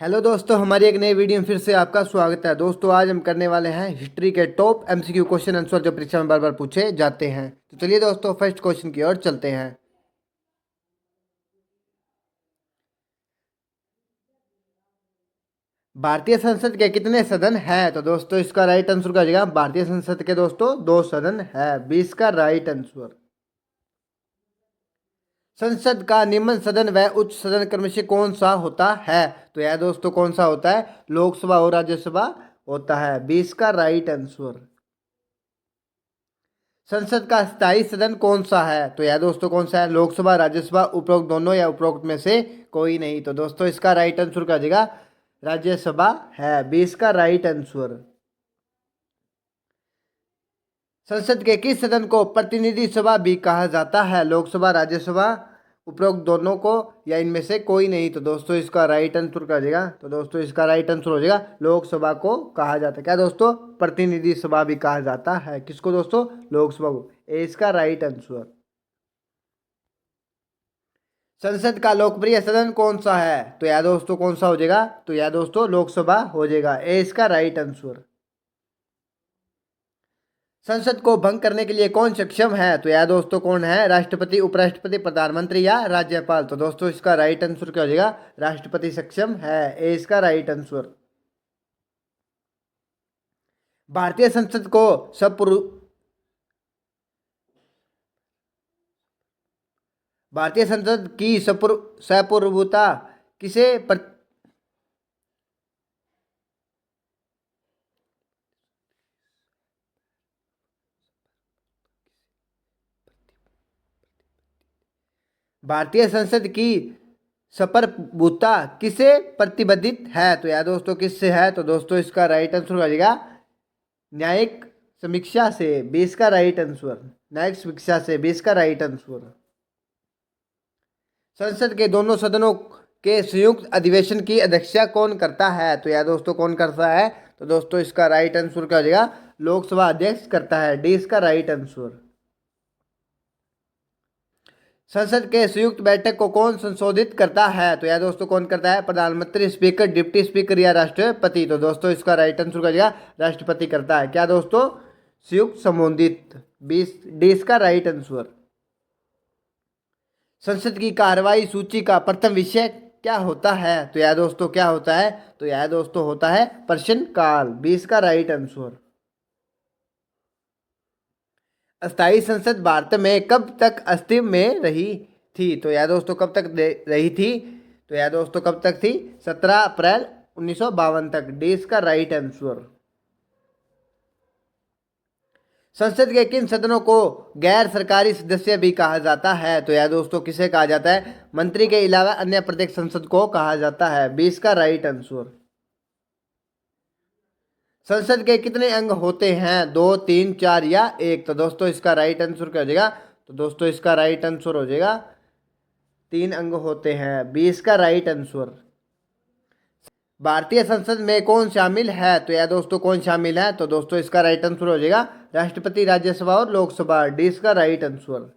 Hello दोस्तों, हमारी एक नई वीडियो में फिर से आपका स्वागत है। दोस्तों आज हम करने वाले हैं हिस्ट्री के टॉप एमसीक्यू क्वेश्चन आंसर जो परीक्षा में बार बार पूछे जाते हैं। तो चलिए दोस्तों फर्स्ट क्वेश्चन की ओर चलते हैं। भारतीय संसद के कितने सदन है? तो दोस्तों इसका राइट आंसर क्या हो जाएगा? भारतीय संसद के दोस्तों 2 सदन है, 20 का राइट आंसर। संसद का निम्न सदन व उच्च सदन क्रम से कौन सा होता है? तो यह दोस्तों कौन सा होता है? लोकसभा और राज्यसभा होता है, 20 का राइट आंसर। संसद का स्थायी सदन कौन सा है? तो यह दोस्तों कौन सा है? लोकसभा, राज्यसभा, उपरोक्त दोनों या उपरोक्त में से कोई नहीं। तो दोस्तों इसका राइट आंसर क्या हो जाएगा? राज्यसभा है, 20 का राइट आंसर। संसद के किस सदन को प्रतिनिधि सभा भी कहा जाता है? लोकसभा, राज्यसभा, उपरोक्त दोनों को या इनमें से कोई नहीं। तो दोस्तों इसका राइट आंसर क्या हो जाएगा? तो दोस्तों इसका राइट आंसर हो जाएगा लोकसभा को कहा जाता है। क्या दोस्तों? प्रतिनिधि सभा भी कहा जाता है। किसको दोस्तों? लोकसभा को। ए इसका राइट आंसर। संसद का लोकप्रिय सदन कौन सा है? तो यह दोस्तों कौन सा हो जाएगा? तो यह दोस्तों लोकसभा हो जाएगा, ए इसका राइट आंसर। संसद को भंग करने के लिए कौन सक्षम है? तो यह दोस्तों कौन है? राष्ट्रपति, उपराष्ट्रपति, प्रधानमंत्री या राज्यपाल। तो दोस्तों इसका राइट आंसर क्या हो जाएगा? राष्ट्रपति सक्षम है, ए इसका राइट आंसर। भारतीय संसद को सपुर भारतीय संसद की सपुरबता किसे भारतीय संसद की सपुरबता किसे प्रतिबद्धित है? तो यह दोस्तों किससे है? तो दोस्तों इसका राइट आंसर हो जाएगा न्यायिक समीक्षा से, 20 का राइट आंसर। न्यायिक समीक्षा से, 20 का राइट आंसर। संसद के दोनों सदनों के संयुक्त अधिवेशन की अध्यक्षता कौन करता है? तो यह दोस्तों कौन करता है? तो दोस्तों इसका राइट आंसर क्या हो जाएगा? लोकसभा अध्यक्ष करता है, डी इसका राइट आंसर। संसद के संयुक्त बैठक को कौन संशोधित करता है? तो यह दोस्तों कौन करता है? प्रधानमंत्री, स्पीकर, डिप्टी स्पीकर या राष्ट्रपति। तो दोस्तों इसका राइट आंसर क्या हो जाएगा? राष्ट्रपति करता है। क्या दोस्तों? संयुक्त संबोधित, 20 डी इसका राइट आंसर। संसद की कार्रवाई सूची का प्रथम विषय क्या होता है? तो यह दोस्तों क्या होता है? तो यह दोस्तों होता है प्रश्नकाल, 20 का राइट आंसर। अस्थायी संसद भारत में कब तक अस्तित्व में रही थी? तो यह दोस्तों कब तक रही थी? तो यह दोस्तों कब तक थी? 17 अप्रैल 1952 तक, डी इसका राइट आंसर। संसद के किन सदनों को गैर सरकारी सदस्य भी कहा जाता है? तो यह दोस्तों किसे कहा जाता है? मंत्री के अलावा अन्य प्रत्येक संसद को कहा जाता है, 20 का राइट आंसर। संसद के कितने अंग होते हैं? 2, 3, 4 या 1। तो दोस्तों इसका राइट आंसर क्या हो जाएगा? तो दोस्तों इसका राइट आंसर हो जाएगा 3 अंग होते हैं, 20 का राइट आंसर। भारतीय संसद में कौन शामिल है? तो यह दोस्तों कौन शामिल है? तो दोस्तों इसका राइट आंसर हो जाएगा राष्ट्रपति, राज्यसभा और लोकसभा, डी इसका राइट आंसर।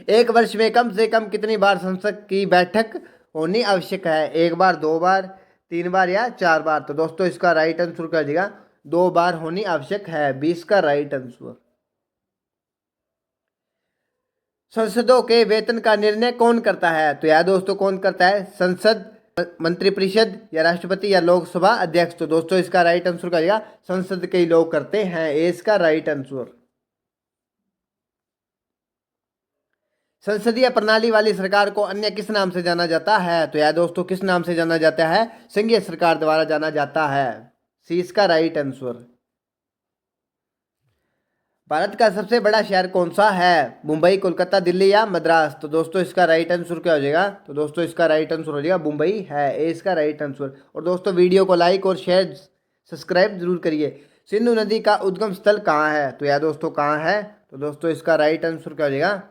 एक वर्ष में कम से कम कितनी बार संसद की बैठक होनी आवश्यक है? 1 बार, 2 बार, 3 बार या 4 बार। तो दोस्तों इसका राइट आंसर क्या हो जाएगा? 2 बार होनी आवश्यक है, 20 का राइट आंसर। संसदों के वेतन का निर्णय कौन करता है? तो यह दोस्तों कौन करता है? संसद, मंत्रिपरिषद या राष्ट्रपति या लोकसभा अध्यक्ष। तो दोस्तों इसका राइट आंसर क्या हो जाएगा? संसद के लोग करते हैं, ए इसका राइट आंसर। संसदीय प्रणाली वाली सरकार को अन्य किस नाम से जाना जाता है? तो यह दोस्तों किस नाम से जाना जाता है? संघीय सरकार द्वारा जाना जाता है, सी इसका राइट आंसर। भारत का सबसे बड़ा शहर कौन सा है? मुंबई, कोलकाता, दिल्ली या मद्रास। तो दोस्तों इसका राइट आंसर क्या हो जाएगा? तो दोस्तों इसका राइट आंसर हो जाएगा मुंबई है, ए इसका राइट आंसर। और दोस्तों वीडियो को लाइक और शेयर सब्सक्राइब जरूर करिए। सिंधु नदी का उद्गम स्थल कहाँ है? तो यह दोस्तों कहाँ है? तो दोस्तों इसका राइट आंसर क्या हो जाएगा?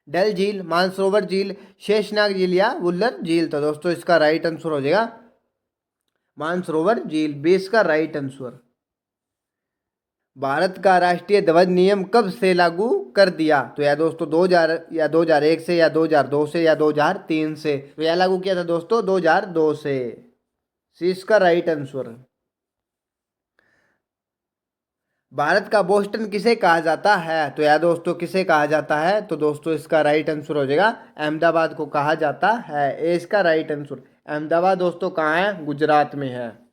डल झील, मानसरोवर झील, शेषनाग झील या वुल्लर झील। तो दोस्तों इसका राइट आंसर हो जाएगा मानसरोवर झील, 20 का राइट आंसर। भारत का राष्ट्रीय ध्वज नियम कब से लागू कर दिया? तो या दोस्तों 2000 या 2001 से या 2002 से या 2003 से? तो यह लागू किया था दोस्तों 2002 से। सी इसका राइट आंसर। भारत का बोस्टन किसे कहा जाता है? तो या दोस्तों किसे कहा जाता है? तो दोस्तों इसका राइट आंसर हो जाएगा अहमदाबाद को कहा जाता है। ए इसका राइट आंसर। अहमदाबाद दोस्तों कहाँ है? गुजरात में है।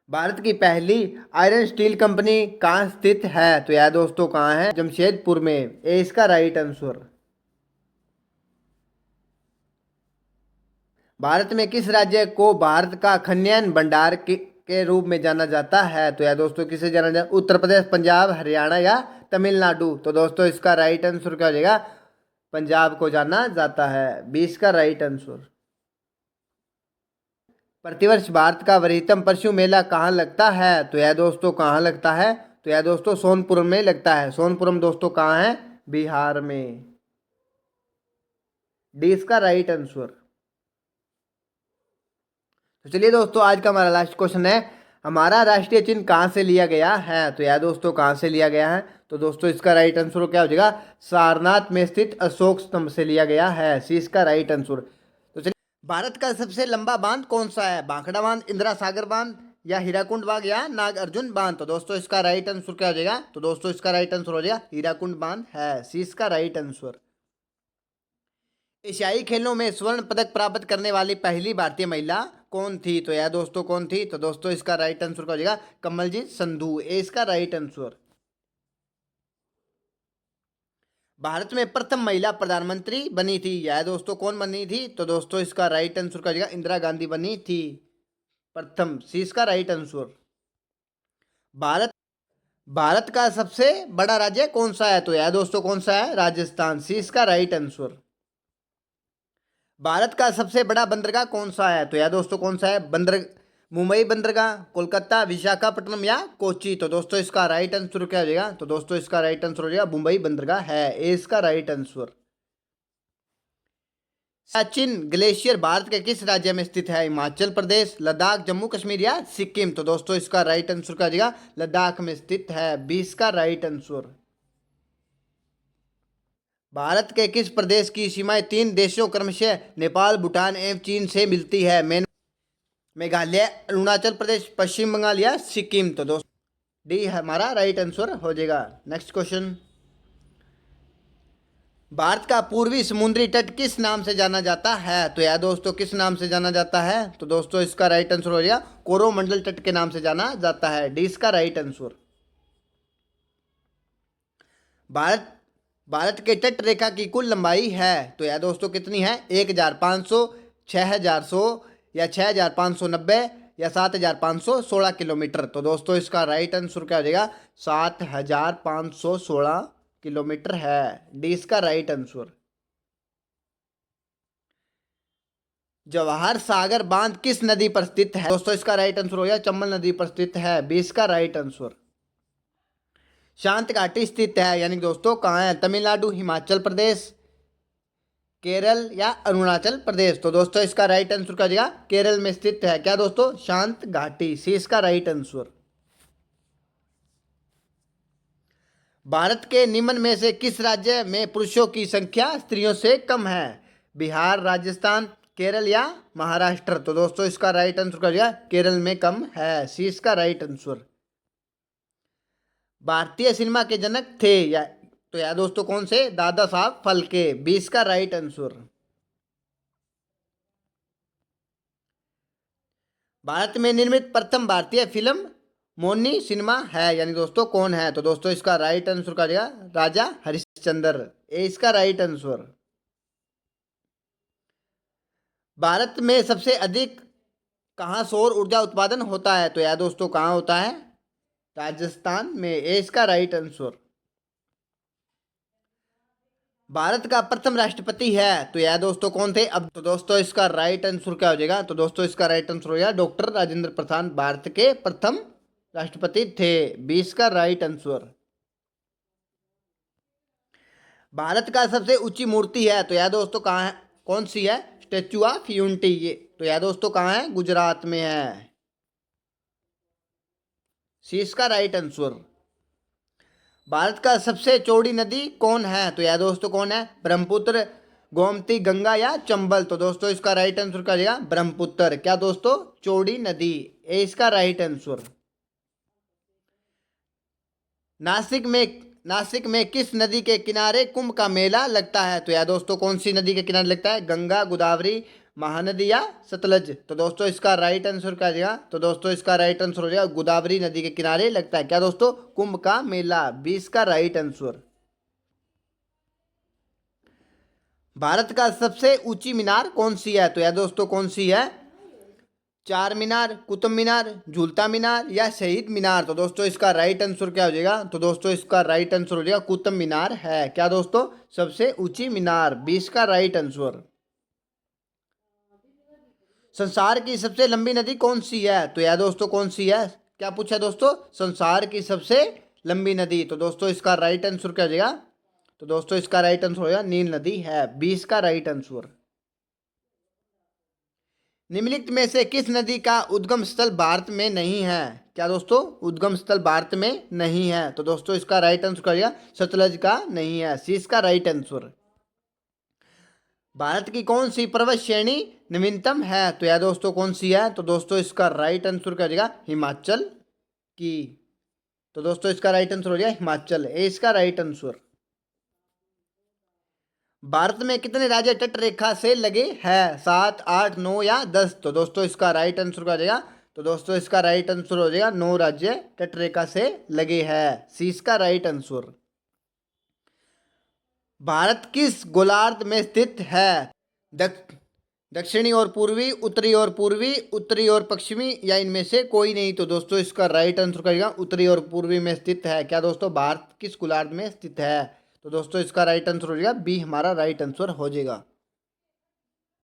भारत की पहली आयरन स्टील कंपनी कहाँ स्थित है? तो यह दोस्तों कहाँ है? जमशेदपुर में। ए इसका राइट आंसर। भारत में किस राज्य को भारत का खनन भंडार के रूप में जाना जाता है? तो यह दोस्तों किसे जाना जाता? उत्तर प्रदेश, पंजाब, हरियाणा या तमिलनाडु? तो दोस्तों इसका राइट आंसर क्या हो जाएगा? पंजाब को जाना जाता है। 20 का राइट आंसर। प्रतिवर्ष भारत का वृहत्तम पशु मेला कहाँ लगता है? तो यह दोस्तों कहाँ लगता है? तो यह दोस्तों सोनपुर में लगता है। सोनपुरम दोस्तों कहाँ है? बिहार में। डी इसका राइट आंसर। तो चलिए दोस्तों, आज का हमारा लास्ट क्वेश्चन है, हमारा राष्ट्रीय चिन्ह कहाँ से लिया गया है? तो यह दोस्तों कहाँ से लिया गया है? तो दोस्तों इसका राइट आंसर क्या हो जाएगा? सारनाथ में स्थित अशोक स्तंभ से लिया गया है। सी इसका राइट आंसर। तो चलिए, भारत का सबसे लंबा बांध कौन सा है? भाखड़ा बांध, इंदिरा सागर बांध या हीराकुंड बांध या नागार्जुन बांध? तो दोस्तों इसका राइट आंसर क्या हो जाएगा? तो दोस्तों इसका राइट आंसर हो जाएगा हीराकुंड बांध है। सी इसका राइट आंसर। एशियाई खेलों में स्वर्ण पदक प्राप्त करने वाली पहली भारतीय महिला कौन थी? तो यह दोस्तों कौन थी? तो दोस्तों इसका राइट आंसर क्या हो जाएगा? कमलजीत संधू। ए इसका राइट आंसर। भारत में प्रथम महिला प्रधानमंत्री बनी थी, यह दोस्तों कौन बनी थी? तो दोस्तों इसका राइट आंसर क्या हो जाएगा? इंदिरा गांधी बनी थी प्रथम। सी इसका राइट आंसर। भारत भारत का सबसे बड़ा राज्य कौन सा है? तो यह दोस्तों कौन सा है? राजस्थान। सी इसका राइट आंसर। भारत का सबसे बड़ा बंदरगाह कौन सा है? तो यह दोस्तों कौन सा है? मुंबई बंदरगाह, कोलकाता, विशाखापट्टनम या कोची? तो दोस्तों इसका राइट आंसर क्या हो जाएगा? तो दोस्तों इसका राइट आंसर हो जाएगा मुंबई बंदरगाह है। ए इसका right answer. Siachen glacier Bharat के किस राज्य में स्थित है? हिमाचल प्रदेश, लद्दाख, जम्मू कश्मीर या सिक्किम? तो दोस्तों इसका राइट आंसर क्या हो जाएगा? लद्दाख में स्थित है। 20 का राइट आंसर। भारत के किस प्रदेश की सीमाएं तीन देशों क्रमशः नेपाल, भूटान एवं चीन से मिलती है? मेघालय, अरुणाचल प्रदेश, पश्चिम बंगाल या सिक्किम? तो दोस्तों डी हमारा राइट आंसर हो जाएगा। नेक्स्ट क्वेश्चन, भारत का पूर्वी समुद्री तट किस नाम से जाना जाता है? तो यह दोस्तों किस नाम से जाना जाता है? तो दोस्तों इसका राइट आंसर हो जाएगा कोरोमंडल तट के नाम से जाना जाता है। डी इसका राइट आंसर। भारत भारत के तट रेखा की कुल लंबाई है? तो यह दोस्तों कितनी है? 1500, 6100 या 6590 या 7516 किलोमीटर? तो दोस्तों इसका राइट आंसर क्या हो जाएगा? 7516 किलोमीटर है। डी इसका राइट आंसर। जवाहर सागर बांध किस नदी पर स्थित है? दोस्तों इसका राइट आंसर हो गया चंबल नदी पर स्थित है। 20 का राइट आंसर। शांत घाटी स्थित है यानी दोस्तों कहाँ है? तमिलनाडु, हिमाचल प्रदेश, केरल या अरुणाचल प्रदेश? तो दोस्तों इसका राइट आंसर क्या हो जाएगा? केरल में स्थित है क्या दोस्तों? शांत घाटी। सी इसका राइट आंसर। भारत के निम्न में से किस राज्य में पुरुषों की संख्या स्त्रियों से कम है? बिहार, राजस्थान, केरल या महाराष्ट्र? तो दोस्तों इसका राइट आंसर क्या हो जाएगा? केरल में कम है। सी इसका राइट आंसर। भारतीय सिनेमा के जनक थे या तो या दोस्तों कौन से? दादा साहब फाल्के। 20 का राइट आंसर। भारत में निर्मित प्रथम भारतीय फिल्म मोनी सिनेमा है यानी दोस्तों कौन है? तो दोस्तों इसका राइट आंसर क्या हो जाएगा? राजा हरिश्चंद्र। ए इसका राइट आंसर। भारत में सबसे अधिक कहाँ सौर ऊर्जा उत्पादन होता है? तो यह दोस्तों कहाँ होता है? राजस्थान में। ए इसका राइट आंसर। भारत का प्रथम राष्ट्रपति है तो यह दोस्तों कौन थे? अब तो दोस्तों इसका राइट आंसर क्या हो जाएगा? तो दोस्तों इसका राइट आंसर हो जाएगा डॉक्टर राजेंद्र प्रसाद भारत के प्रथम राष्ट्रपति थे। 20 का राइट आंसर। भारत का सबसे ऊंची मूर्ति है तो यह दोस्तों कहाँ है? कौन सी है? Statue of unity. ये तो यह दोस्तों कहाँ है? गुजरात में है। सी इसका राइट आंसर। भारत का सबसे चौड़ी नदी कौन है? तो यह दोस्तों कौन है? ब्रह्मपुत्र, गोमती, गंगा या चंबल? तो दोस्तों इसका राइट आंसर क्या हो जाएगा? ब्रह्मपुत्र। क्या दोस्तों? चौड़ी नदी, ए इसका राइट आंसर। नासिक में किस नदी के किनारे कुंभ का मेला लगता है? तो यह दोस्तों कौन सी नदी के किनारे लगता है? गंगा, गोदावरी, महानदी या सतलज? तो दोस्तों इसका राइट आंसर क्या हो जाएगा? तो दोस्तों इसका राइट आंसर हो जाएगा गोदावरी नदी के किनारे लगता है क्या दोस्तों? कुंभ का मेला, 20 का राइट आंसर। भारत का सबसे ऊंची मीनार कौन सी है? तो यह दोस्तों कौन सी है? चार मीनार, कुतुब मीनार, झूलता मीनार या शहीद मीनार? तो दोस्तों इसका राइट आंसर क्या हो जाएगा? तो दोस्तों इसका राइट आंसर हो जाएगा कुतुब मीनार है क्या दोस्तों? सबसे ऊंची मीनार, 20 का राइट आंसर। संसार की सबसे लंबी नदी कौन सी है? तो यह दोस्तों कौन सी है? क्या पूछा दोस्तों? संसार की सबसे लंबी नदी। तो दोस्तों इसका राइट आंसर क्या हो जाएगा? तो दोस्तों इसका राइट आंसर हो जाएगा नील नदी है, 20 का राइट आंसर। निम्नलिखित में से किस नदी का उद्गम स्थल भारत में नहीं है? क्या दोस्तों? उद्गम स्थल भारत में नहीं है। तो दोस्तों इसका राइट आंसर क्या हो जाएगा? सतलज का नहीं है, सी इसका राइट आंसर। भारत की कौन सी पर्वत श्रेणी नवीनतम है? तो यह दोस्तों कौन सी है? तो दोस्तों इसका राइट आंसर क्या हो जाएगा? हिमाचल की। तो दोस्तों इसका राइट आंसर हो जाएगा हिमाचल, ए इसका राइट आंसर। भारत में कितने राज्य तट रेखा से लगे हैं? 7, 8, 9 या 10? तो दोस्तों इसका राइट आंसर क्या हो जाएगा? तो दोस्तों इसका राइट आंसर हो जाएगा 9 राज्य तट रेखा से लगे हैं, सी इसका राइट आंसर। भारत किस गोलार्ध में स्थित है? दक्षिणी और पूर्वी, उत्तरी और पूर्वी, उत्तरी और पश्चिमी या इनमें से कोई नहीं? तो दोस्तों इसका राइट आंसर करेगा उत्तरी और पूर्वी में स्थित है क्या दोस्तों? भारत किस गोलार्ध में स्थित है? तो दोस्तों इसका राइट आंसर हो जाएगा बी, हमारा राइट आंसर हो जाएगा।